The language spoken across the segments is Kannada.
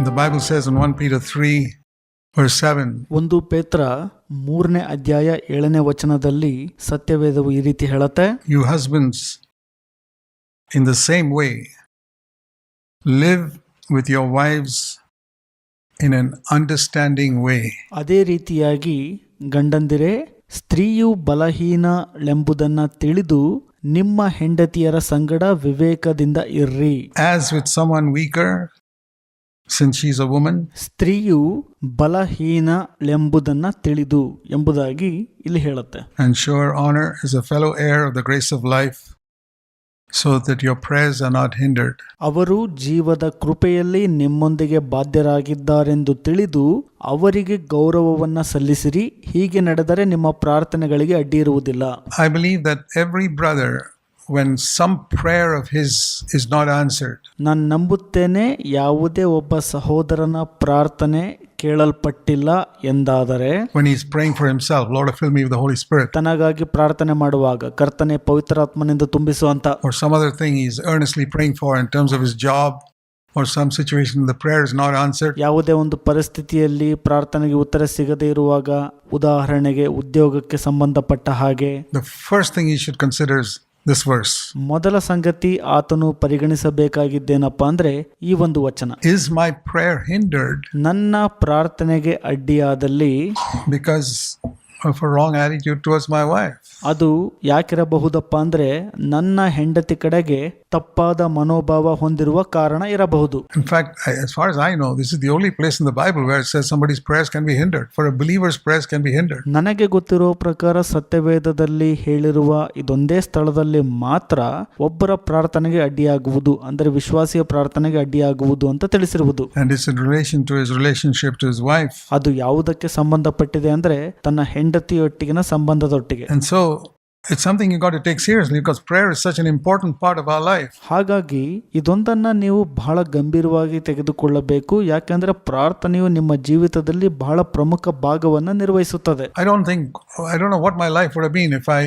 The Bible says in 1 Peter 3 verse 7, 1 ಪೇತ್ರ 3ನೇ ಅಧ್ಯಾಯ 7ನೇ ವಚನದಲ್ಲಿ ಸತ್ಯವೇದವು ಈ ರೀತಿ ಹೇಳುತ್ತೆ, you husbands, in the same way, live with your wives in an understanding way. ಅದೇ ರೀತಿಯಾಗಿ ಗಂಡಂದಿರೇ, ಸ್ತ್ರೀಯು ಬಲಹೀನಳೆಂಬುದನ್ನು ತಿಳಿದು ನಿಮ್ಮ ಹೆಂಡತಿಯರ ಸಂಗಡ ವಿವೇಕದಿಂದ ಇರ್ರಿ. As with someone weaker, since she is a woman, ಸ್ತ್ರೀಯು ಬಲಹೀನಳೆಂಬುದನ್ನು ತಿಳಿದು ಎಂಬುದಾಗಿ ಇಲ್ಲಿ ಹೇಳುತ್ತೆ. and show her honor as a fellow heir of the grace of life, so that your prayers are not hindered. ಅವರು ಜೀವದ ಕೃಪೆಯಲ್ಲಿ ನಿಮ್ಮೊಂದಿಗೆ ಬಾಧ್ಯರಾಗಿದ್ದಾರೆಂದು ತಿಳಿದು ಅವರಿಗೆ ಗೌರವವನ್ನು ಸಲ್ಲಿಸಿರಿ. ಹೀಗೆ ನಡೆದರೆ ನಿಮ್ಮ ಪ್ರಾರ್ಥನೆಗಳಿಗೆ ಅಡ್ಡಿ ಇರುವುದಿಲ್ಲ. I believe that every brother, when some prayer of his is not answered, ನಾನು ನಂಬುತ್ತೇನೆ, ಯಾವುದೇ ಒಬ್ಬ ಸಹೋದರನ ಪ್ರಾರ್ಥನೆ ಕೇಳಲ್ಪಟ್ಟಿಲ್ಲ ಎಂದಾದರೆ, when he is praying for himself, Lord, fill me with the Holy Spirit, ತನಗಾಗಿ ಪ್ರಾರ್ಥನೆ ಮಾಡುವಾಗ ಕರ್ತನೆ ಪವಿತ್ರಾತ್ಮನಿಂದ ತುಂಬಿಸುವಂತ, or some other thing he is earnestly praying for in terms of his job or some situation the prayer is not answered, ಯಾವುದೇ ಒಂದು ಪರಿಸ್ಥಿತಿಯಲ್ಲಿ ಪ್ರಾರ್ಥನೆಗೆ ಉತ್ತರ ಸಿಗದೇ ಇರುವಾಗ, ಉದಾಹರಣೆಗೆ ಉದ್ಯೋಗಕ್ಕೆ ಸಂಬಂಧಪಟ್ಟ ಹಾಗೆ, the first thing he should consider is this verse. ಮೊದಲ ಸಂಗತಿ ಆತನು ಪರಿಗಣಿಸಬೇಕಾಗಿದ್ದೇನಪ್ಪ ಅಂದ್ರೆ ಈ ಒಂದು ವಚನ. Is my prayer hindered ನನ್ನ ಪ್ರಾರ್ಥನೆಗೆ ಅಡ್ಡಿಯಾದಲ್ಲಿ because of a wrong attitude towards my wife? ಅದು ಯಾಕಿರಬಹುದಪ್ಪ ಅಂದ್ರೆ ನನ್ನ ಹೆಂಡತಿ ಕಡೆಗೆ ತಪ್ಪಾದ ಮನೋಭಾವ ಹೊಂದಿರುವ ಕಾರಣ ಇರಬಹುದು. In fact, as far as I know, this is the only place in the Bible where it says somebody's prayers can be hindered. For a believer's prayers can be hindered. ನನಗೆ ಗೊತ್ತಿರೋ ಪ್ರಕಾರ ಸತ್ಯವೇದದಲ್ಲಿ ಹೇಳಿರುವ ಇದೊಂದೇ ಸ್ಥಳದಲ್ಲಿ ಮಾತ್ರ ಒಬ್ಬರ ಪ್ರಾರ್ಥನೆಗೆ ಅಡ್ಡಿಯಾಗುವುದು, ಅಂದರೆ ವಿಶ್ವಾಸಿಯ ಪ್ರಾರ್ಥನೆಗೆ ಅಡ್ಡಿಯಾಗುವುದು ಅಂತ ತಿಳಿಸಿರುವುದು. And it's in relation to his relationship to his wife. ಅದು ಯಾವುದಕ್ಕೆ ಸಂಬಂಧಪಟ್ಟಿದೆ ಅಂದ್ರೆ ತನ್ನ ಹೆಂಡತಿಯೊಟ್ಟಿಗಿನ ಸಂಬಂಧದೊಟ್ಟಿಗೆ. And so it's something you got to take seriously because prayer is such an important part of our life. ಹಾಗಾಗಿ ಇದೊಂದನ್ನ ನೀವು ಬಹಳ ಗಂಭೀರವಾಗಿ ತೆಗೆದುಕೊಳ್ಳಬೇಕು. ಯಾಕೆಂದ್ರೆ ಪ್ರಾರ್ಥನೆಯು ನಿಮ್ಮ ಜೀವಿತದಲ್ಲಿ ಬಹಳ ಪ್ರಮುಖ ಭಾಗವನ್ನು ನಿರ್ವಹಿಸುತ್ತದೆ. I don't know what my life would have been if I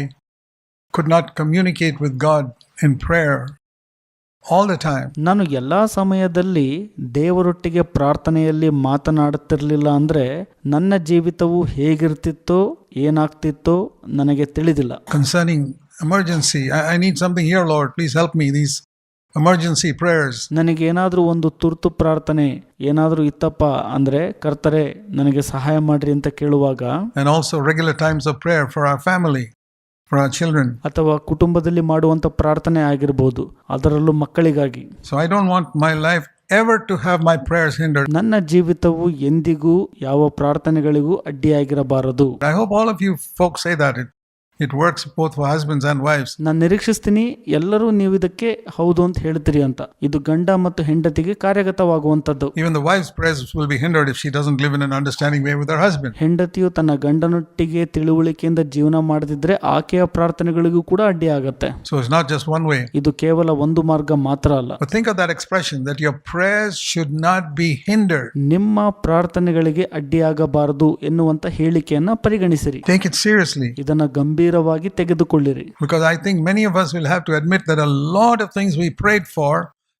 could not communicate with God in prayer all the time. ನಾನು ಎಲ್ಲಾ ಸಮಯದಲ್ಲಿ ದೇವರೊಟ್ಟಿಗೆ ಪ್ರಾರ್ಥನೆಯಲ್ಲಿ ಮಾತನಾಡುತ್ತಿರಲಿಲ್ಲ ಅಂದ್ರೆ ನನ್ನ ಜೀವಿತವು ಹೇಗಿರ್ತಿತ್ತೋ ಏನಾಗ್ತಿತ್ತೋ ನನಗೆ ತಿಳಿದಿಲ್ಲ. Concerning emergency, I need something here, Lord, please help me, these emergency prayers. ನನಗೇನಾದ್ರೂ ಒಂದು ತುರ್ತು ಪ್ರಾರ್ಥನೆ ಏನಾದ್ರೂ ಇತ್ತಪ್ಪ ಅಂದ್ರೆ ಕರ್ತರೆ ನನಗೆ ಸಹಾಯ ಮಾಡ್ರಿ ಅಂತ ಕೇಳುವಾಗ, And also regular times of prayer for our family, for our children. ಅಥವಾ ಕುಟುಂಬದಲ್ಲಿ ಮಾಡುವಂತ ಪ್ರಾರ್ಥನೆ ಆಗಿರಬಹುದು, ಅದರಲ್ಲೂ ಮಕ್ಕಳಿಗಾಗಿ. So I don't want my life ever to have my prayers hindered. ನನ್ನ ಜೀವಿತವು ಎಂದಿಗೂ ಯಾವ ಪ್ರಾರ್ಥನೆಗಳಿಗೂ ಅಡ್ಡಿಯಾಗಿರಬಾರದು. I hope all of you folks say that it works both for husbands and wives. ನಾನು ನಿರೀಕ್ಷಿಸ್ತೀನಿ ಎಲ್ಲರೂ ನೀವು ಇದಕ್ಕೆ ಹೌದು ಅಂತ ಹೇಳ್ತೀರಿ ಅಂತ. ಇದು ಗಂಡ ಮತ್ತು ಹೆಂಡತಿಗೆ ಕಾರ್ಯಗತವಾಗುವಂತದ್ದು. Even the wife's prayers will be hindered if she doesn't live in an understanding way with her husband. ಹೆಂಡತಿಯು ತನ್ನ ಗಂಡನೊಟ್ಟಿಗೆ ತಿಳುವಳಿಕೆಯಿಂದ ಜೀವನ ಮಾಡದಿದ್ರೆ ಆಕೆಯ ಪ್ರಾರ್ಥನೆಗಳಿಗೂ ಕೂಡ ಅಡ್ಡಿಯಾಗತ್ತೆ. So it's not just one way. ಇದು ಕೇವಲ ಒಂದು ಮಾರ್ಗ ಮಾತ್ರ ಅಲ್ಲ. But think of that expression that your prayers should not be hindered. ನಿಮ್ಮ ಪ್ರಾರ್ಥನೆಗಳಿಗೆ ಅಡ್ಡಿಯಾಗಬಾರದು ಎನ್ನುವಂತ ಹೇಳಿಕೆಯನ್ನ ಪರಿಗಣಿಸಿರಿ. Take it seriously. ಇದನ್ನ ಗಂಭೀರವಾಗಿ ತೆಗೆದುಕೊಳ್ಳಿರಿ. Because I think many of us will have to admit that a lot of things we prayed for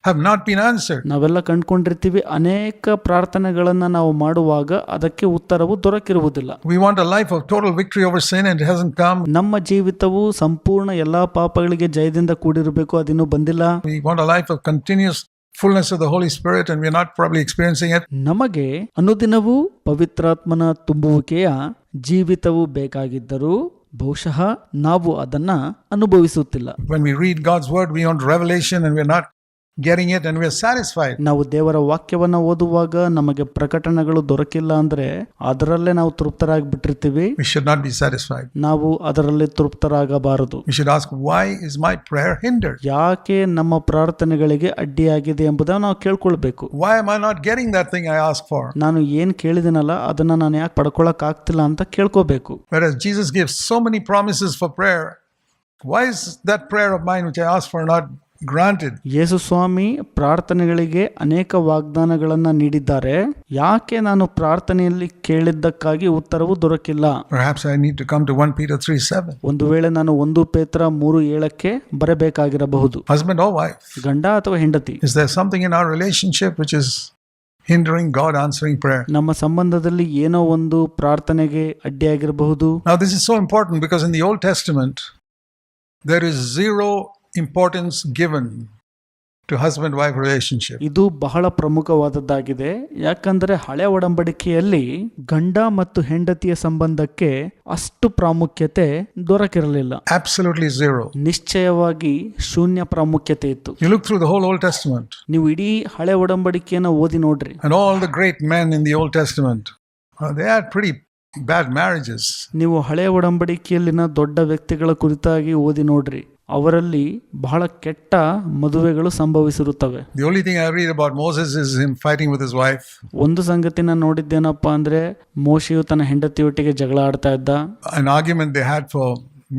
have not been answered. ನಾವೆಲ್ಲ ಕಂಡುಕೊಂಡಿರ್ತೀವಿ, ಅನೇಕ ಪ್ರಾರ್ಥನೆಗಳನ್ನ ನಾವು ಮಾಡುವಾಗ ಅದಕ್ಕೆ ಉತ್ತರವು ದೊರಕಿರುವುದಿಲ್ಲ. We want a life of total victory over sin and it hasn't come. ನಮ್ಮ ಜೀವಿತವು ಸಂಪೂರ್ಣ ಎಲ್ಲಾ ಪಾಪಗಳಿಗೆ ಜಯದಿಂದ ಕೂಡಿರಬೇಕು, ಅದಿನ್ನೂ ಬಂದಿಲ್ಲ. We want a life of continuous fullness of the Holy Spirit and we're not probably experiencing it. ನಮಗೆ ಅನುದಿನವೂ ಪವಿತ್ರಾತ್ಮನ ತುಂಬುವಿಕೆಯ ಜೀವಿತವು ಬೇಕಾಗಿದ್ದರೂ ಬಹುಶಃ ನಾವು ಅದನ್ನ ಅನುಭವಿಸುತ್ತಿಲ್ಲ. When we read God's word, we want revelation and we're not getting it and we're satisfied. ನಾವು ದೇವರ ವಾಕ್ಯವನ್ನ ಓದುವಾಗ ನಮಗೆ ಪ್ರಕಟಣೆಗಳು ದೊರಕಿಲ್ಲ ಅಂದ್ರೆ ಅದರಲ್ಲೇ ನಾವು ತೃಪ್ತರಾಗಿ ಬಿಟ್ಟಿರ್ತೀವಿ. We should not be satisfied. ನಾವು ಅದರಲ್ಲಿ ತೃಪ್ತರಾಗಬಾರದು. We should ask, why is my prayer hindered? ಯಾಕೆ ನಮ್ಮ ಪ್ರಾರ್ಥನೆಗಳಿಗೆ ಅಡ್ಡಿಯಾಗಿದೆ ಎಂಬುದನ್ನು ನಾವು ಕೇಳ್ಕೊಳ್ಬೇಕು. Why am I not getting that thing I asked for? ನಾನು ಏನ್ ಕೇಳಿದಿನಲ್ಲ ಅದನ್ನ ನಾನು ಯಾಕೆ ಪಡ್ಕೊಳಕ್ ಆಗ್ತಿಲ್ಲ ಅಂತ ಕೇಳ್ಕೋಬೇಕು. Whereas Jesus gives so many promises for prayer, why is that prayer of mine which I asked for not granted? ಯೇಸು ಸ್ವಾಮಿ ಪ್ರಾರ್ಥನೆಗಳಿಗೆ ಅನೇಕ ವಾಗ್ದಾನಗಳನ್ನ ನೀಡಿದ್ದಾರೆ, ಯಾಕೆ ನಾನು ಪ್ರಾರ್ಥನೆಯಲ್ಲಿ ಕೇಳಿದ್ದಕ್ಕಾಗಿ ಉತ್ತರವು ದೊರಕಿಲ್ಲ? Perhaps I need to come to 1 Peter 3:7. ಒಂದು ವೇಳೆ ನಾನು 1 ಪೇತ್ರ 3:7 ಬರಬೇಕಾಗಿರಬಹುದು. Husband or wife, ಗಂಡ ಅಥವಾ ಹೆಂಡತಿ, is there something in our relationship which is hindering God answering prayer. ನಮ್ಮ ಸಂಬಂಧದಲ್ಲಿ ಏನೋ ಒಂದು ಪ್ರಾರ್ಥನೆಗೆ ಅಡ್ಡಿಯಾಗಿರಬಹುದು. Now, this is so important because in the Old Testament, there is zero importance given to husband-wife relationship. ಇದು ಬಹಳ ಪ್ರಮುಖವಾದದ್ದಾಗಿದೆ. ಯಾಕಂದ್ರೆ ಹಳೆ ಒಡಂಬಡಿಕೆಯಲ್ಲಿ ಗಂಡ ಮತ್ತು ಹೆಂಡತಿಯ ಸಂಬಂಧಕ್ಕೆ ಅಷ್ಟು ಪ್ರಾಮುಖ್ಯತೆ ದೊರಕಿರಲಿಲ್ಲ. Absolutely zero. ನಿಶ್ಚಯವಾಗಿ ಶೂನ್ಯ ಪ್ರಾಮುಖ್ಯತೆ ಇತ್ತು. You look through the whole Old Testament, ನೀವು ಇಡೀ ಹಳೆ ಒಡಂಬಡಿಕೆಯನ್ನು ಓದಿ ನೋಡ್ರಿ. and all the great men in the Old Testament, they had pretty bad marriages. ನೀವು ಹಳೆ ಒಡಂಬಡಿಕೆಯಲ್ಲಿನ ದೊಡ್ಡ ವ್ಯಕ್ತಿಗಳ ಕುರಿತಾಗಿ ಓದಿ ನೋಡ್ರಿ. ಅವರಲ್ಲಿ ಬಹಳ ಕೆಟ್ಟ ಮದುವೆಗಳು ಸಂಭವಿಸಿರುತ್ತವೆ. The only thing I read about Moses is him fighting with his wife. ಒಂದು ಸಂಗತಿನ ನೋಡಿದ್ದೇನಪ್ಪ ಅಂದ್ರೆ ಮೋಶೆಯು ತನ್ನ ಹೆಂಡತಿಯೊಟ್ಟಿಗೆ ಜಗಳ ಆಡ್ತಾ ಇದ್ದ. An argument they had for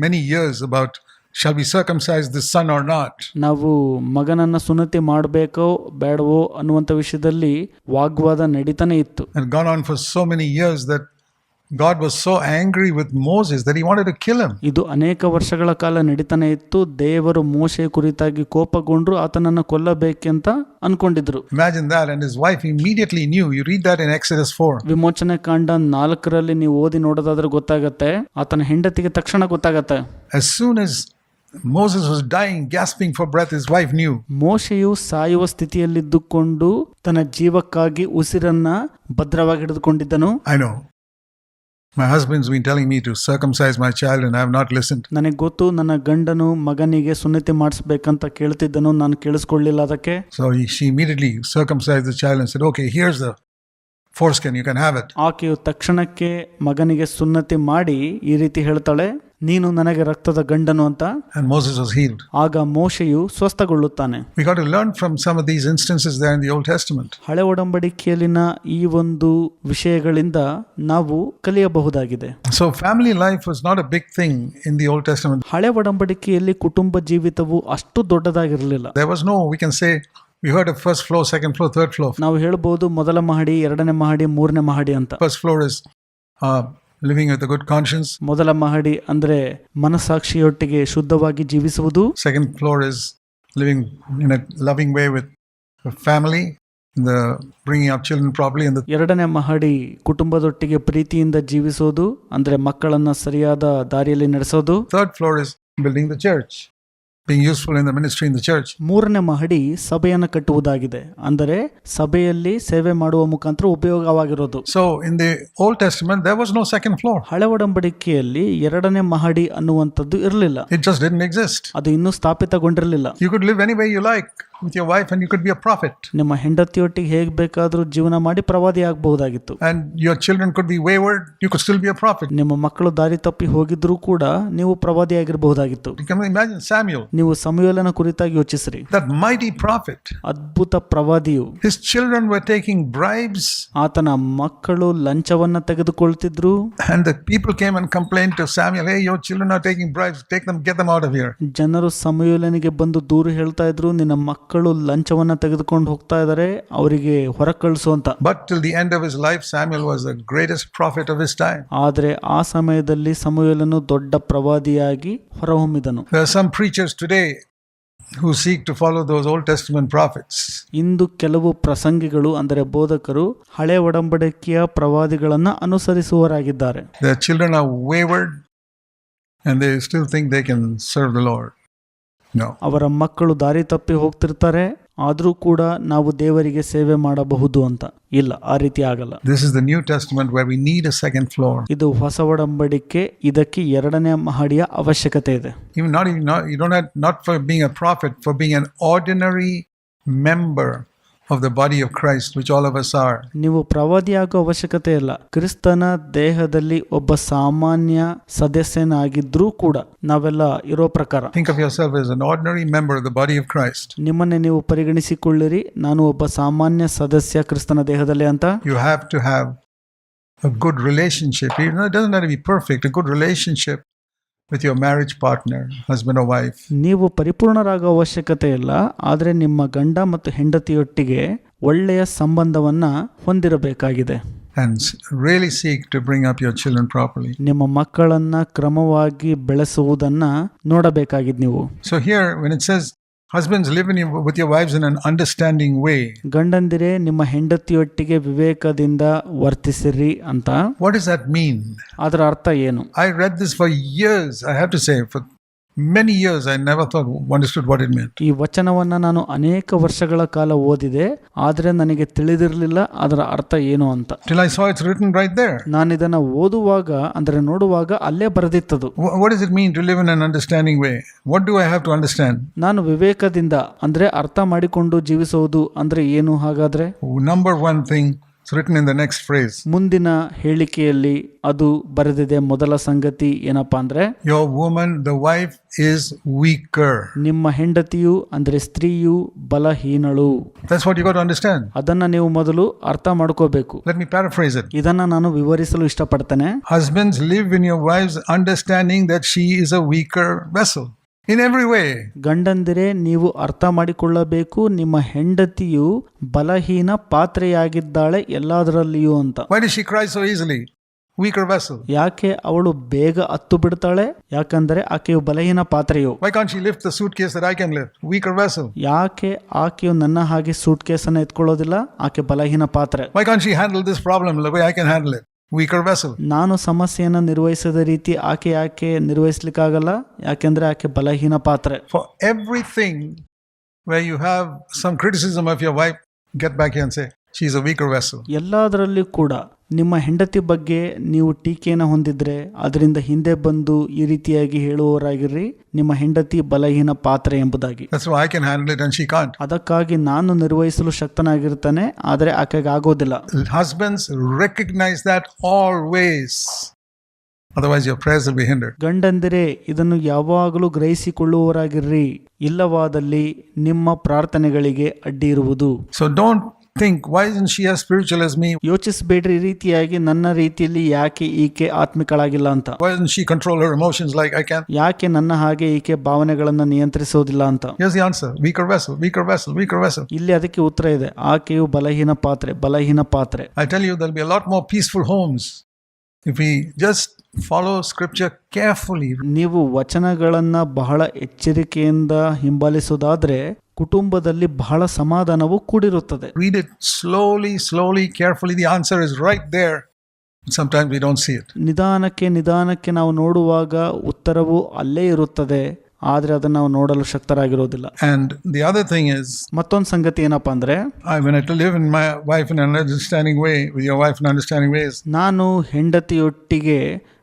many years about shall we circumcise this son or not. ನಾವು ಮಗನನ್ನ ಸುನ್ನತಿ ಮಾಡಬೇಕೋ ಬೇಡವೋ ಅನ್ನುವಂಥ ವಿಷಯದಲ್ಲಿ ವಾಗ್ವಾದ ನಡೀತಾನೆ ಇತ್ತು. And gone on for so many years that God was so angry with Moses that he wanted to kill him. ಇದು ಅನೇಕ ವರ್ಷಗಳ ಕಾಲ ನಡೀತಾನೆ ಇತ್ತು. ದೇವರು ಮೋಶೆ ಕುರಿತಾಗಿ ಕೋಪಗೊಂಡ್ರು, ಆತನನ್ನು ಕೊಲ್ಲಬೇಕೆಂತ ಅನ್ಕೊಂಡಿದ್ರು. Imagine that. And his wife immediately knew. You read that in Exodus 4. ವಿಮೋಚನೆ ಕಾಂಡ 4 ನೀವು ಓದಿ ನೋಡೋದಾದ್ರೆ ಗೊತ್ತಾಗತ್ತೆ. ಆತನ ಹೆಂಡತಿಗೆ ತಕ್ಷಣ ಗೊತ್ತಾಗತ್ತೆ. As soon as Moses was dying, gasping for breath, his wife knew. ಮೋಶೆಯು ಸಾಯುವ ಸ್ಥಿತಿಯಲ್ಲಿದ್ದುಕೊಂಡು ತನ್ನ ಜೀವಕ್ಕಾಗಿ ಉಸಿರನ್ನ ಭದ್ರವಾಗಿ ಹಿಡಿದುಕೊಂಡಿದ್ದನು. I know. My husband's been telling me to circumcise my child and I have not listened. ನನಗೆ ಗೊತ್ತು, ನನ್ನ ಗಂಡನು ಮಗನಿಗೆ ಸುನ್ನತಿ ಮಾಡಿಸ್ಬೇಕಂತ ಕೇಳ್ತಿದ್ದನು, ನಾನು ಕೇಳಿಸ್ಕೊಳ್ಳಿಲ್ಲ ಅದಕ್ಕೆ. So she immediately circumcised the child and said, okay, here's the foreskin, you can have it. ಆಕೆಯು ತಕ್ಷಣಕ್ಕೆ ಮಗನಿಗೆ ಸುನ್ನತಿ ಮಾಡಿ ಈ ರೀತಿ ಹೇಳ್ತಾಳೆ, ನೀನು ನನಗೆ ರಕ್ತದ ಗಂಡನು ಅಂತ. And Moses was healed. ಆಗ ಮೋಶೆಯು ಸ್ವಸ್ಥಗೊಳ್ಳುತ್ತಾನೆ. We got to learn from some of these instances there in the Old Testament. ಹಳೆ ಒಡಂಬಡಿಕೆಯಲ್ಲಿನ ಈ ಒಂದು ವಿಷಯಗಳಿಂದ ನಾವು ಕಲಿಯಬಹುದಾಗಿದೆ. So family life was not a big thing in the Old Testament. ಹಳೆ ಒಡಂಬಡಿಕೆಯಲ್ಲಿ ಕುಟುಂಬ ಜೀವಿತವು ಅಷ್ಟು ದೊಡ್ಡದಾಗಿರಲಿಲ್ಲ. There was no, we can say, we heard of first floor, second floor, third floor. ನಾವು ಹೇಳ್ಬೋದು ಮೊದಲ ಮಹಡಿ, ಎರಡನೇ ಮಹಡಿ, ಮೂರನೇ ಮಹಡಿ ಅಂತ. First floor is living with a good conscience. ಮೊದಲ ಮಹಡಿ ಅಂದ್ರೆ ಮನಸಾಕ್ಷಿಯೊಟ್ಟಿಗೆ ಶುದ್ಧವಾಗಿ ಜೀವಿಸುವುದು. Second floor is living in a loving way with a family, the bringing up children properly. And ಎರಡನೇ ಮಹಡಿ ಕುಟುಂಬದೊಟ್ಟಿಗೆ ಪ್ರೀತಿಯಿಂದ ಜೀವಿಸೋದು, ಅಂದ್ರೆ ಮಕ್ಕಳನ್ನ ಸರಿಯಾದ ದಾರಿಯಲ್ಲಿ ನಡೆಸೋದು. Third floor is building the church, being useful in the ministry in the church. ಮೂರನೇ ಮಹಡಿ ಸಭೆಯನ್ನು ಕಟ್ಟುವುದಾಗಿದೆ, ಅಂದರೆ ಸಭೆಯಲ್ಲಿ ಸೇವೆ ಮಾಡುವ ಮುಖಾಂತರ ಉಪಯೋಗವಾಗಿರೋದು. So in the Old Testament there was no second floor. ಹಳೆ ಒಡಂಬಡಿಕೆಯಲ್ಲಿ ಎರಡನೇ ಮಹಡಿ ಅನ್ನುವಂಥದ್ದು ಇರಲಿಲ್ಲ. It just didn't exist. ಅದು ಇನ್ನೂ ಸ್ಥಾಪಿತಗೊಂಡಿರಲಿಲ್ಲ. You could live any way you like with your wife and you could be a prophet. ನಿಮ್ಮ ಹೆಂಡತಿಯೊಟ್ಟಿಗೆ ಹೇಗೆ ಬೇಕಾದರೂ ಜೀವನ ಮಾಡಿ ಪ್ರವಾದಿ ಆಗಬಹುದಾಗಿತ್ತು. And your children could be wayward, you could still be a prophet. ನಿಮ್ಮ ಮಕ್ಕಳು ದಾರಿ ತಪ್ಪಿ ಹೋಗಿದ್ರೂ ಕೂಡ ನೀವು ಪ್ರವಾದಿ ಆಗಿರಬಹುದಾಗಿತ್ತು. You can imagine Samuel. ನೀವು ಸಮುವೇಲನ ಕುರಿತಾಗಿ ಯೋಚಿಸ್ರಿ. That mighty prophet. ಅದ್ಭುತ ಪ್ರವಾದಿಯು. His children were taking bribes. ಆತನ ಮಕ್ಕಳು ಲಂಚವನ್ನ ತೆಗೆದುಕೊಳ್ತಿದ್ರು. And the people came and complained to Samuel, hey, your children are taking bribes, take them, get them out of here. ಜನರು ಸಮುವೇಲನಿಗೆ ಬಂದು ದೂರು ಹೇಳ್ತಾ ಇದ್ರು, ನಿನ್ನ ಮಕ್ಕಳು ಲಂಚವನ್ನ ತೆಗೆದುಕೊಂಡು ಹೋಗ್ತಾ ಇದ್ದಾರೆ, ಅವರಿಗೆ ಹೊರ ಕಳಿಸು ಅಂತ. But till the end of his life, Samuel was the greatest prophet of his time. ಆದರೆ ಆ ಸಮಯದಲ್ಲಿ ಸಮುವೇಲನು ದೊಡ್ಡ ಪ್ರವಾದಿಯಾಗಿ ಹೊರಹೊಮ್ಮಿದನು. There are some preachers today who seek to follow those Old Testament prophets. ಇಂದು ಕೆಲವು ಪ್ರಸಂಗಿಗಳು ಅಂದರೆ ಬೋಧಕರು ಹಳೆ ಒಡಂಬಡಿಕೆಯ ಪ್ರವಾದಿಗಳನ್ನ ಅನುಸರಿಸುವವರಾಗಿದ್ದಾರೆ. Their children are wayward and they still think they can serve the Lord. No. ಅವರ ಮಕ್ಕಳು ದಾರಿ ತಪ್ಪಿ ಹೋಗ್ತಿರ್ತಾರೆ, ಆದರೂ ಕೂಡ ನಾವು ದೇವರಿಗೆ ಸೇವೆ ಮಾಡಬಹುದು ಅಂತ. ಇಲ್ಲ, ಆ ರೀತಿ ಆಗಲ್ಲ. This is the New Testament where we need a second floor. ಇದು ಹೊಸ ಒಡಂಬಡಿಕೆ, ಇದಕ್ಕೆ ಎರಡನೇ ಮಹಡಿಯ ಅವಶ್ಯಕತೆ ಇದೆ. Even you don't have, not for being a prophet, for being an ordinary member of the body of Christ, which all of us are. ನೀವು ಪ್ರವಾದಿಯಾಗೋ ಅವಶ್ಯಕತೆ ಇಲ್ಲ. ಕ್ರಿಸ್ತನ ದೇಹದಲ್ಲಿ ಒಬ್ಬ ಸಾಮಾನ್ಯ ಸದಸ್ಯನಾಗಿದ್ರೂ ಕೂಡ ನಾವೆಲ್ಲ ಇರೋ ಪ್ರಕಾರ. Think of yourself as an ordinary member of the body of Christ. ನಿಮ್ಮನ್ನೇ ನೀವು ಪರಿಗಣಿಸಿಕೊಳ್ಳಿರಿ, ನಾನು ಒಬ್ಬ ಸಾಮಾನ್ಯ ಸದಸ್ಯ ಕ್ರಿಸ್ತನ ದೇಹದಲ್ಲಿ ಅಂತ. You have to have a good relationship. It doesn't have to be perfect. A good relationship with your marriage partner, husband or wife. ನೀವು ಪರಿಪೂರ್ಣರಾಗೋ ಅವಶ್ಯಕತೆ ಇಲ್ಲ, ಆದರೆ ನಿಮ್ಮ ಗಂಡ ಮತ್ತು ಹೆಂಡತಿಯೊಟ್ಟಿಗೆ ಒಳ್ಳೆಯ ಸಂಬಂಧವನ್ನ ಹೊಂದಿರಬೇಕಾಗಿದೆ. And really seek to bring up your children properly. ನಿಮ್ಮ ಮಕ್ಕಳನ್ನ ಕ್ರಮವಾಗಿ ಬೆಳೆಸುವುದನ್ನ ನೋಡಬೇಕಾಗಿದೆ ನೀವು. So here when it says Husbands, live with your wives in an understanding way. ಗಂಡಂದಿರೇ ನಿಮ್ಮ ಹೆಂಡತಿಯೊಟ್ಟಿಗೆ ವಿವೇಕದಿಂದ ವರ್ತಿಸಿರಿ ಅಂತ. What does that mean? ಅದರ ಅರ್ಥ ಏನು? I read this for years. I have to say, for many years I never understood what it meant. ಈ ವಚನವನ್ನ ನಾನು ಅನೇಕ ವರ್ಷಗಳ ಕಾಲ ಓದಿದೆ, ಆದರೆ ನನಗೆ ತಿಳಿದಿರಲಿಲ್ಲ ಅದರ ಅರ್ಥ ಏನು ಅಂತ. Till I saw it's written right there. ನಾನು ಇದನ್ನ ಓದುವಾಗ ಅಂದ್ರೆ ನೋಡುವಾಗ ಅಲ್ಲೇ ಬರೆದಿತ್ತದು. What does it mean to live in an understanding way? What do I have to understand? ನಾನು ವಿವೇಕದಿಂದ ಅಂದ್ರೆ ಅರ್ಥ ಮಾಡಿಕೊಂಡು ಜೀವಿಸುವುದು ಅಂದ್ರೆ ಏನು ಹಾಗಾದ್ರೆ? Number one thing, it's written in the next phrase. ಮುಂದಿನ ಹೇಳಿಕೆಯಲ್ಲಿ ಅದು ಬರೆದಿದೆ. ಮೊದಲ ಸಂಗತಿ ಏನಪ್ಪಾ ಅಂದ್ರೆ, your woman, the wife, is weaker. ನಿಮ್ಮ ಹೆಂಡತಿಯು ಅಂದ್ರೆ ಸ್ತ್ರೀಯು ಬಲಹೀನಳು. That's what you got to understand. ಅದನ್ನ ನೀವು ಮೊದಲು ಅರ್ಥ ಮಾಡ್ಕೋಬೇಕು. Let me paraphrase it. ಇದನ್ನ ನಾನು ವಿವರಿಸಲು ಇಷ್ಟಪಡ್ತೇನೆ. Husbands, live in your wives understanding that she is a weaker vessel in every way. ಗಂಡಂದಿರೇ, ನೀವು ಅರ್ಥ ಮಾಡಿಕೊಳ್ಳಬೇಕು, ನಿಮ್ಮ ಹೆಂಡತಿಯು ಬಲಹೀನ ಪಾತ್ರೆಯಾಗಿದ್ದಾಳೆ ಎಲ್ಲದರಲ್ಲಿಯೂ ಅಂತ. Why does she cry so easily? Weaker vessel. ಯಾಕೆ ಅವಳು ಬೇಗ ಅತ್ತು ಬಿಡ್ತಾಳೆ? ಯಾಕಂದ್ರೆ ಆಕೆಯು ಬಲಹೀನ ಪಾತ್ರೆಯು. Why can't she lift the suitcase that I can lift? Weaker vessel. ಯಾಕೆ ಆಕೆಯು ನನ್ನ ಹಾಗೆ ಸೂಟ್ ಕೇಸನ್ನು ಎತ್ಕೊಳ್ಳೋದಿಲ್ಲ? ಆಕೆ ಬಲಹೀನ ಪಾತ್ರೆ. Why can't she handle this problem the way I can handle it? Weaker vessel. ನಾನು ಸಮಸ್ಯೆಯನ್ನು ನಿರ್ವಹಿಸದ ರೀತಿ ಆಕೆ ಯಾಕೆ ನಿರ್ವಹಿಸ್ಲಿಕ್ಕಾಗಲ್ಲ? ಯಾಕೆಂದ್ರೆ ಆಕೆ ಬಲಹೀನ ಪಾತ್ರೆ. For everything where you have some criticism of your wife, get back here and say she is a weaker vessel. ಎಲ್ಲದರಲ್ಲಿ ಕೂಡ ನಿಮ್ಮ ಹೆಂಡತಿ ಬಗ್ಗೆ ನೀವು ಟೀಕೆಯನ್ನು ಹೊಂದಿದ್ರೆ ಅದರಿಂದ ಹಿಂದೆ ಬಂದು ಈ ರೀತಿಯಾಗಿ ಹೇಳುವವರಾಗಿರ್ರಿ, ನಿಮ್ಮ ಹೆಂಡತಿ ಬಲಹೀನ ಪಾತ್ರೆ ಎಂಬುದಾಗಿ. That's why I can handle it and she can't. ಅದಕ್ಕಾಗಿ ನಾನು ನಿರ್ವಹಿಸಲು ಶಕ್ತನಾಗಿರ್ತಾನೆ, ಆದರೆ ಆಕೆಗೆ ಆಗೋದಿಲ್ಲ. Husbands, recognize that always. Otherwise your prayers will be hindered. ಗಂಡಂದಿರೇ, ಇದನ್ನು ಯಾವಾಗಲೂ ಗ್ರಹಿಸಿಕೊಳ್ಳುವವರಾಗಿರ್ರಿ, ಇಲ್ಲವಾದಲ್ಲಿ ನಿಮ್ಮ ಪ್ರಾರ್ಥನೆಗಳಿಗೆ ಅಡ್ಡಿ ಇರುವುದು. So don't think, why isn't she as spiritual as me? ಯೋಚಿಸಬೇಡ್ರಿ ಈ ರೀತಿಯಾಗಿ, ನನ್ನ ರೀತಿಯಲ್ಲಿ ಯಾಕೆ ಈಕೆ ಆತ್ಮಿಕಳಾಗಿಲ್ಲ ಅಂತ. Why doesn't she control her emotions like I can? ಯಾಕೆ ನನ್ನ ಹಾಗೆ ಈಕೆ ಭಾವನೆಗಳನ್ನ ನಿಯಂತ್ರಿಸೋದಿಲ್ಲ ಅಂತ. Here's the answer. Weaker vessel, weaker vessel, weaker vessel. ಇಲ್ಲಿ ಅದಕ್ಕೆ ಉತ್ತರ ಇದೆ. ಆಕೆಯು ಬಲಹೀನ ಪಾತ್ರೆ, ಬಲಹೀನ ಪಾತ್ರೆ. I tell you, there'll be a lot more peaceful homes if we just follow scripture carefully. ನೀವು ವಚನಗಳನ್ನ ಬಹಳ ಎಚ್ಚರಿಕೆಯಿಂದ ಹಿಂಬಾಲಿಸೋದಾದ್ರೆ ಕುಟುಂಬದಲ್ಲಿ ಬಹಳ ಸಮಾಧಾನವು ಕೂಡಿರುತ್ತದೆ. Read it slowly, carefully. The answer is right there. Sometimes we don't see it. ನಿಧಾನಕ್ಕೆ ನಾವು ನೋಡುವಾಗ ಉತ್ತರವು ಅಲ್ಲೇ ಇರುತ್ತದೆ, ಆದ್ರೆ ಅದನ್ನ ನಾವು ನೋಡಲು ಶಕ್ತರಾಗಿರೋದಿಲ್ಲ. And the other thing is, ಮತ್ತೊಂದು ಸಂಗತಿ ಏನಪ್ಪಾ ಅಂದ್ರೆ, when I live in my wife in an understanding way, with your wife in understanding ways, ನಾನು ಹೆಂಡತಿಯೊಟ್ಟಿಗೆ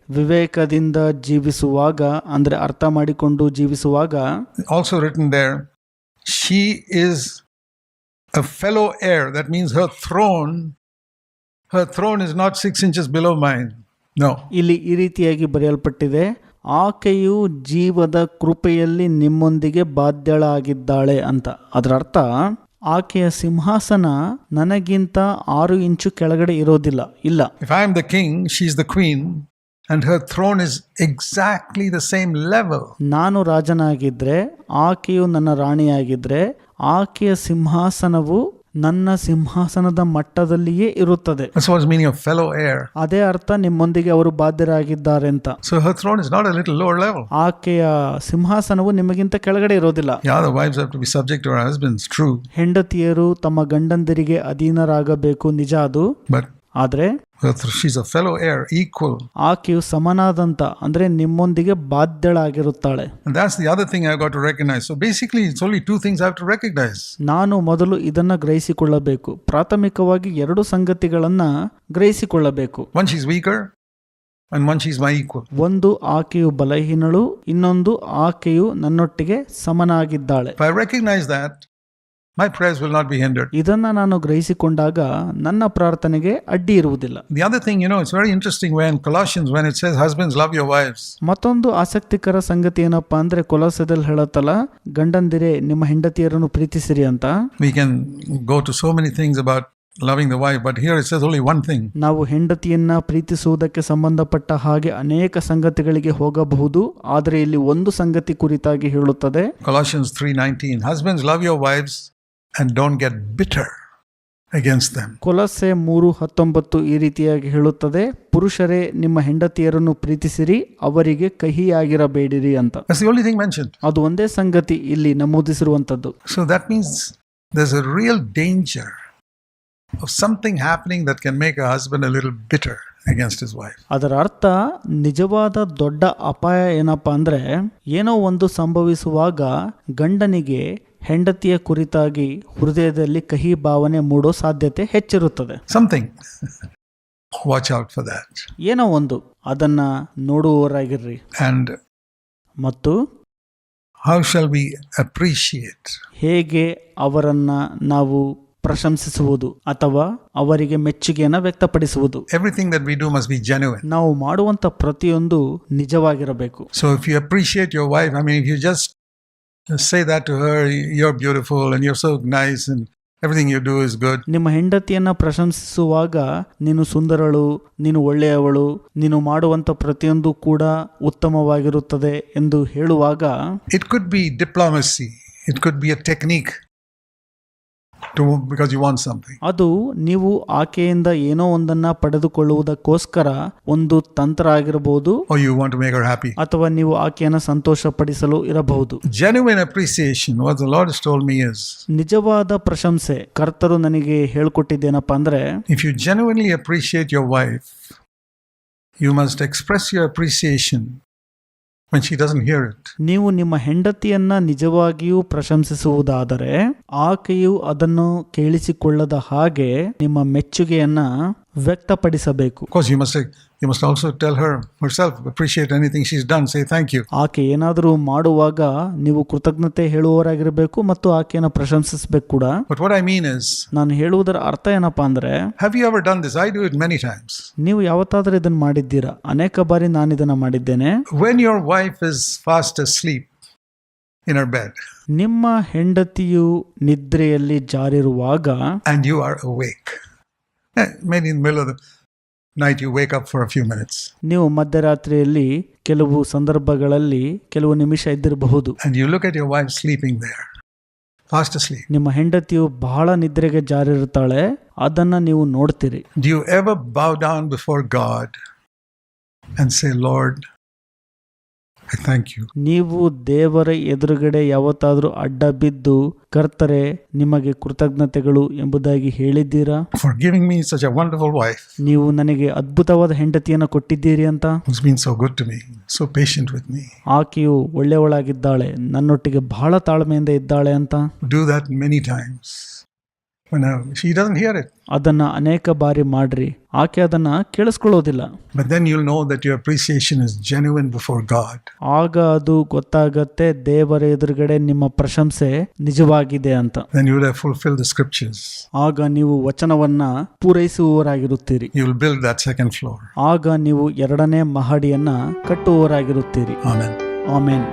ವಿವೇಕದಿಂದ ಜೀವಿಸುವಾಗ ಅಂದ್ರೆ ಅರ್ಥ ಮಾಡಿಕೊಂಡು ಜೀವಿಸುವಾಗ, also written there, she is a fellow heir. That means her throne is not 6 inches below mine. No. ಇಲ್ಲಿ ಈ ರೀತಿಯಾಗಿ ಬರೆಯಲ್ಪಟ್ಟಿದೆ, ಆಕೆಯು ಜೀವದ ಕೃಪೆಯಲ್ಲಿ ನಿಮ್ಮೊಂದಿಗೆ ಬಾಧ್ಯಳಾಗಿದ್ದಾಳೆ ಅಂತ. ಅದರ ಅರ್ಥ, ಆಕೆಯ ಸಿಂಹಾಸನ ನನಗಿಂತ 6 ಇಂಚು ಕೆಳಗಡೆ ಇರೋದಿಲ್ಲ. ಇಲ್ಲ. If I am the king, she is the queen. And her throne is exactly the same level. ನಾನು ರಾಜನಾಗಿದ್ರೆ, ಆಕೆಯು ನನ್ನ ರಾಣಿಯಾಗಿದ್ರೆ, ಆಕೆಯ ಸಿಂಹಾಸನವು ನನ್ನ ಸಿಂಹಾಸನದ ಮಟ್ಟದಲ್ಲಿಯೇ ಇರುತ್ತದೆ. That's what's meaning of fellow heir. ಅದೇ ಅರ್ಥ, ನಿಮ್ಮೊಂದಿಗೆ ಅವರು ಬಾಧ್ಯರಾಗಿದ್ದಾರೆ ಅಂತ. So her throne is not a little lower level. ಆಕೆಯ ಸಿಂಹಾಸನವು ನಿಮಗಿಂತ ಕೆಳಗಡೆ ಇರೋದಿಲ್ಲ. Yeah, the wives have to be subject to her husbands, true. ಹೆಂಡತಿಯರು ತಮ್ಮ ಗಂಡಂದಿರಿಗೆ ಅಧೀನರಾಗಬೇಕು, ನಿಜ ಅದು. But ಆದ್ರೆ she's a fellow heir, equal. ಆಕೆಯು ಸಮನಾದಂತ ಅಂದ್ರೆ ನಿಮ್ಮೊಂದಿಗೆ ಬಾಧ್ಯಳಾಗಿರುತ್ತಾಳೆ. And that's the other thing I've got to recognize. So basically it's only 2 things I have to recognize. ನಾನು ಮೊದಲು ಇದನ್ನ ಗ್ರಹಿಸಿಕೊಳ್ಳಬೇಕು. ಪ್ರಾಥಮಿಕವಾಗಿ 2 ಸಂಗತಿಗಳನ್ನ ಗ್ರಹಿಸಿಕೊಳ್ಳಬೇಕು. One, she's weaker, and one, she's my equal. ಒಂದು, ಆಕೆಯು ಬಲಹೀನಳು, ಇನ್ನೊಂದು, ಆಕೆಯು ನನ್ನೊಟ್ಟಿಗೆ ಸಮನಾಗಿದ್ದಾಳೆ. If I recognize that, my prayers will not be hindered. ಇದನ್ನ ನಾನು ಗ್ರಹಿಸಿಕೊಂಡಾಗ ನನ್ನ ಪ್ರಾರ್ಥನೆಗೆ ಅಡ್ಡಿ ಇರುವುದಿಲ್ಲ. The other thing, it's very interesting when Colossians, when it says husbands love your wives. ಮತ್ತೊಂದು ಆಸಕ್ತಿಕರ ಸಂಗತಿ ಏನಪ್ಪಾ ಅಂದ್ರೆ, ಕೊಲೊಸ್ಸೆದಲ್ಲಿ ಹೇಳುತ್ತಲ್ಲ, ಗಂಡಂದಿರೇ ನಿಮ್ಮ ಹೆಂಡತಿಯರನ್ನು ಪ್ರೀತಿಸಿರಿ ಅಂತ. We can go to so many things about loving the wife, but here it says only one thing. ನಾವು ಹೆಂಡತಿಯನ್ನ ಪ್ರೀತಿಸುವುದಕ್ಕೆ ಸಂಬಂಧಪಟ್ಟ ಹಾಗೆ ಅನೇಕ ಸಂಗತಿಗಳಿಗೆ ಹೋಗಬಹುದು, ಆದರೆ ಇಲ್ಲಿ ಒಂದು ಸಂಗತಿ ಕುರಿತಾಗಿ ಹೇಳುತ್ತದೆ. Colossians 3:19, husbands love your wives and don't get bitter against them. ಕೊಲೊಸ್ಸೆ 3:19 ಈ ರೀತಿಯಾಗಿ ಹೇಳುತ್ತದೆ, ಪುರುಷರೇ ನಿಮ್ಮ ಹೆಂಡತಿಯರನ್ನು ಪ್ರೀತಿಸಿರಿ, ಅವರಿಗೆ ಕಹಿಯಾಗಿರಬೇಡಿರಿ ಅಂತ. That's the only thing mentioned. ಅದು ಒಂದೇ ಸಂಗತಿ ಇಲ್ಲಿ ನಮೂದಿಸಿರುವಂತದ್ದು. So that means there's a real danger of something happening that can make a husband a little bitter against his wife. ಅದರ ಅರ್ಥ ನಿಜವಾದ ದೊಡ್ಡ ಅಪಾಯ ಏನಪ್ಪಾ ಅಂದ್ರೆ, ಏನೋ ಒಂದು ಸಂಭವಿಸುವಾಗ ಗಂಡನಿಗೆ ಹೆಂಡತಿಯ ಕುರಿತಾಗಿ ಹೃದಯದಲ್ಲಿ ಕಹಿ ಭಾವನೆ ಮೂಡೋ ಸಾಧ್ಯತೆ ಹೆಚ್ಚಿರುತ್ತದೆ. Something. Watch out for that. ಏನೋ ಒಂದು, ಅದನ್ನ ನೋಡುವವರಾಗಿರ್ರಿ. And ಮತ್ತು how shall we appreciate? ಹೇಗೆ ಅವರನ್ನ ನಾವು ಪ್ರಶಂಸಿಸುವುದು ಅಥವಾ ಅವರಿಗೆ ಮೆಚ್ಚುಗೆಯನ್ನು ವ್ಯಕ್ತಪಡಿಸುವುದು? Everything that we do must be genuine. ನಾವು ಮಾಡುವಂತ ಪ್ರತಿಯೊಂದು ನಿಜವಾಗಿರಬೇಕು. So if you appreciate your wife, I mean, if you just say that to her, you're beautiful and you're so nice and everything you do is good. ನಿಮ್ಮ ಹೆಂಡತಿಯನ್ನ ಪ್ರಶಂಸಿಸುವಾಗ ನೀನು ಸುಂದರಳು, ನೀನು ಒಳ್ಳೆಯವಳು, ನೀನು ಮಾಡುವಂತ ಪ್ರತಿಯೊಂದು ಕೂಡ ಉತ್ತಮವಾಗಿರುತ್ತದೆ ಎಂದು ಹೇಳುವಾಗ, it could be diplomacy, it could be a technique because you want something. ಅದು ನೀವು ಆಕೆಯಿಂದ ಏನೋ ಒಂದನ್ನ ಪಡೆದುಕೊಳ್ಳುವುದಕ್ಕೋಸ್ಕರ ಒಂದು ತಂತ್ರ ಆಗಿರಬಹುದು, or you want to make her happy. ಅಥವಾ ನೀವು ಆಕೆಯನ್ನ ಸಂತೋಷಪಡಿಸಲು ಇರಬಹುದು. Genuine appreciation, what the Lord has told me is, ನಿಜವಾದ ಪ್ರಶಂಸೆ ಕರ್ತರು ನನಗೆ ಹೇಳಿಕೊಟ್ಟಿದ್ದೇನಪ್ಪ ಅಂದ್ರೆ, if you genuinely appreciate your wife, you must express your appreciation when she doesn't hear it. ನೀವು ನಿಮ್ಮ ಹೆಂಡತಿಯನ್ನ ನಿಜವಾಗಿಯೂ ಪ್ರಶಂಸಿಸುವುದಾದರೆ ಆಕೆಯು ಅದನ್ನು ಕೇಳಿಸಿಕೊಳ್ಳದ ಹಾಗೆ ನಿಮ್ಮ ಮೆಚ್ಚುಗೆಯನ್ನ ವ್ಯಕ್ತಪಡಿಸಬೇಕು. Of course, you must also tell her herself, appreciate anything she's done, say thank you. ಆಕೆ ಏನಾದರೂ ಮಾಡುವಾಗ ನೀವು ಕೃತಜ್ಞತೆ ಹೇಳುವವರಾಗಿರಬೇಕು ಮತ್ತು ಆಕೆಯನ್ನು ಪ್ರಶಂಸಿಸಬೇಕು ಕೂಡ. But what I mean is, ನಾನು ಹೇಳುವುದರ ಅರ್ಥ ಏನಪ್ಪಾ ಅಂದ್ರೆ, have you ever done this? I do it many times. ನೀವು ಯಾವತ್ತಾದ್ರೂ ಇದನ್ನ ಮಾಡಿದ್ದೀರಾ? ಅನೇಕ ಬಾರಿ ನಾನು ಇದನ್ನ ಮಾಡಿದ್ದೇನೆ. When your wife is fast asleep in her bed, ನಿಮ್ಮ ಹೆಂಡತಿಯು ನಿದ್ರೆಯಲ್ಲಿ ಜಾರಿರುವಾಗ, and you are awake, maybe in the middle of the night you wake up for a few minutes, ನೀವು ಮಧ್ಯರಾತ್ರಿಯಲ್ಲಿ ಕೆಲವು ಸಂದರ್ಭಗಳಲ್ಲಿ ಕೆಲವು ನಿಮಿಷ ಇದ್ದಿರಬಹುದು, and you look at your wife sleeping there, fast asleep. ನಿಮ್ಮ ಹೆಂಡತಿಯು ಬಹಳ ನಿದ್ರೆಗೆ ಜಾರಿರುತ್ತಾಳೆ, ಅದನ್ನ ನೀವು ನೋಡ್ತೀರಿ. Do you ever bow down before God and say, Lord, I thank you? ನೀವು ದೇವರ ಎದುರುಗಡೆ ಯಾವತ್ತಾದ್ರೂ ಅಡ್ಡ ಬಿದ್ದು, ಕರ್ತರೆ ನಿಮಗೆ ಕೃತಜ್ಞತೆಗಳು ಎಂಬುದಾಗಿ ಹೇಳಿದ್ದೀರಾ? For giving me such a wonderful wife, ನೀವು ನನಗೆ ಅದ್ಭುತವಾದ ಹೆಂಡತಿಯನ್ನು ಕೊಟ್ಟಿದ್ದೀರಿ ಅಂತ. who's been so good to me, so patient with me. ಆಕೆಯು ಒಳ್ಳೆಯವಳಾಗಿದ್ದಾಳೆ, ನನ್ನೊಟ್ಟಿಗೆ ಬಹಳ ತಾಳ್ಮೆಯಿಂದ ಇದ್ದಾಳೆ ಅಂತ. Do that many times. When she doesn't hear it. ಅದನ್ನ ಅನೇಕ ಬಾರಿ ಮಾಡ್ರಿ, ಆಕೆ ಅದನ್ನ ಕೇಳಿಸ್ಕೊಳ್ಳೋದಿಲ್ಲ. But then you'll know that your appreciation is genuine before God. ಆಗ ಅದು ಗೊತ್ತಾಗತ್ತೆ, ದೇವರ ಎದುರುಗಡೆ ನಿಮ್ಮ ಪ್ರಶಂಸೆ ನಿಜವಾಗಿದೆ ಅಂತ. Then you will have fulfilled the scriptures. ಆಗ ನೀವು ವಚನವನ್ನ ಪೂರೈಸುವವರಾಗಿರುತ್ತೀರಿ. You will build that second floor. ಆಗ ನೀವು ಎರಡನೇ ಮಹಡಿಯನ್ನ ಕಟ್ಟುವವರಾಗಿರುತ್ತೀರಿ. Amen. ಆಮೆನ್.